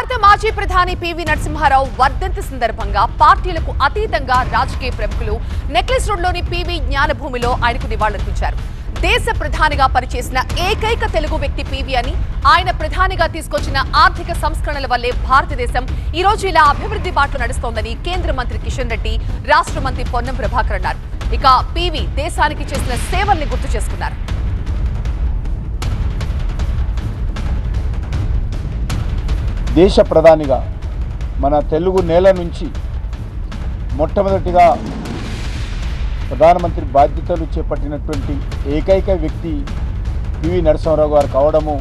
భారత మాజీ ప్రధాని పివి నరసింహారావు వర్ధంతి సందర్భంగా పార్టీలకు అతీతంగా రాజకీయ ప్రముఖులు నెక్లెస్ రోడ్లోని పివి జ్ఞానభూమిలో ఆయనకు నివాళులర్పించారు. దేశ ప్రధానిగా పనిచేసిన ఏకైక తెలుగు వ్యక్తి పివి అని, ఆయన ప్రధానిగా తీసుకొచ్చిన ఆర్థిక సంస్కరణల వల్లే భారతదేశం ఈ రోజు ఇలా అభివృద్ధి బాటలో నడుస్తోందని కేంద్ర మంత్రి కిషన్ రెడ్డి, రాష్ట్ర మంత్రి పొన్నం ప్రభాకర్ అన్నారు. ఇక పివి దేశానికి చేసిన సేవల్ని గుర్తు చేసుకున్నారు. దేశ ప్రధానిగా మన తెలుగు నేల నుంచి మొట్టమొదటిగా ప్రధానమంత్రి బాధ్యతలు చేపట్టినటువంటి ఏకైక వ్యక్తి పివి నరసింహారావు గారు కావడము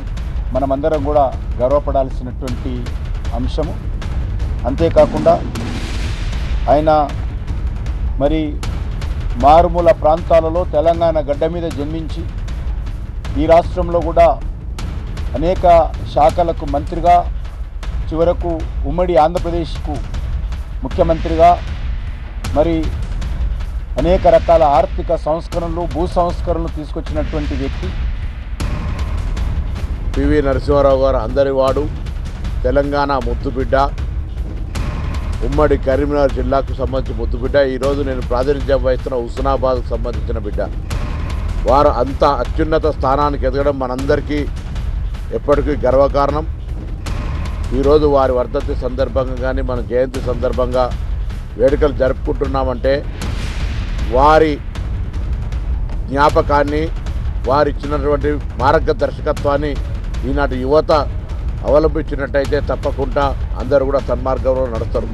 మనమందరం కూడా గర్వపడాల్సినటువంటి అంశము. అంతేకాకుండా ఆయన మరి మారుమూల ప్రాంతాలలో తెలంగాణ గడ్డ మీద జన్మించి ఈ రాష్ట్రంలో కూడా అనేక శాఖలకు మంత్రిగా, చివరకు ఉమ్మడి ఆంధ్రప్రదేశ్కు ముఖ్యమంత్రిగా, మరి అనేక రకాల ఆర్థిక సంస్కరణలు, భూ సంస్కరణలు తీసుకొచ్చినటువంటి వ్యక్తి పివి నరసింహారావు గారు అందరివాడు, తెలంగాణ ముద్దుబిడ్డ, ఉమ్మడి కరీంనగర్ జిల్లాకు సంబంధించిన ముద్దుబిడ్డ. ఈరోజు నేను ప్రాతినిధ్యం వహిస్తున్న హుస్నాబాద్కు సంబంధించిన బిడ్డ. వారు అంత అత్యున్నత స్థానానికి ఎదగడం మనందరికీ ఎప్పటికీ గర్వకారణం. ఈరోజు వారి వర్ధంతి సందర్భంగా కానీ మన జయంతి సందర్భంగా వేడుకలు జరుపుకుంటున్నామంటే వారి జ్ఞాపకాన్ని, వారు ఇచ్చినటువంటి మార్గదర్శకత్వాన్ని ఈనాటి యువత అవలంబించినట్టయితే తప్పకుండా అందరూ కూడా సన్మార్గంలో నడుస్తారు.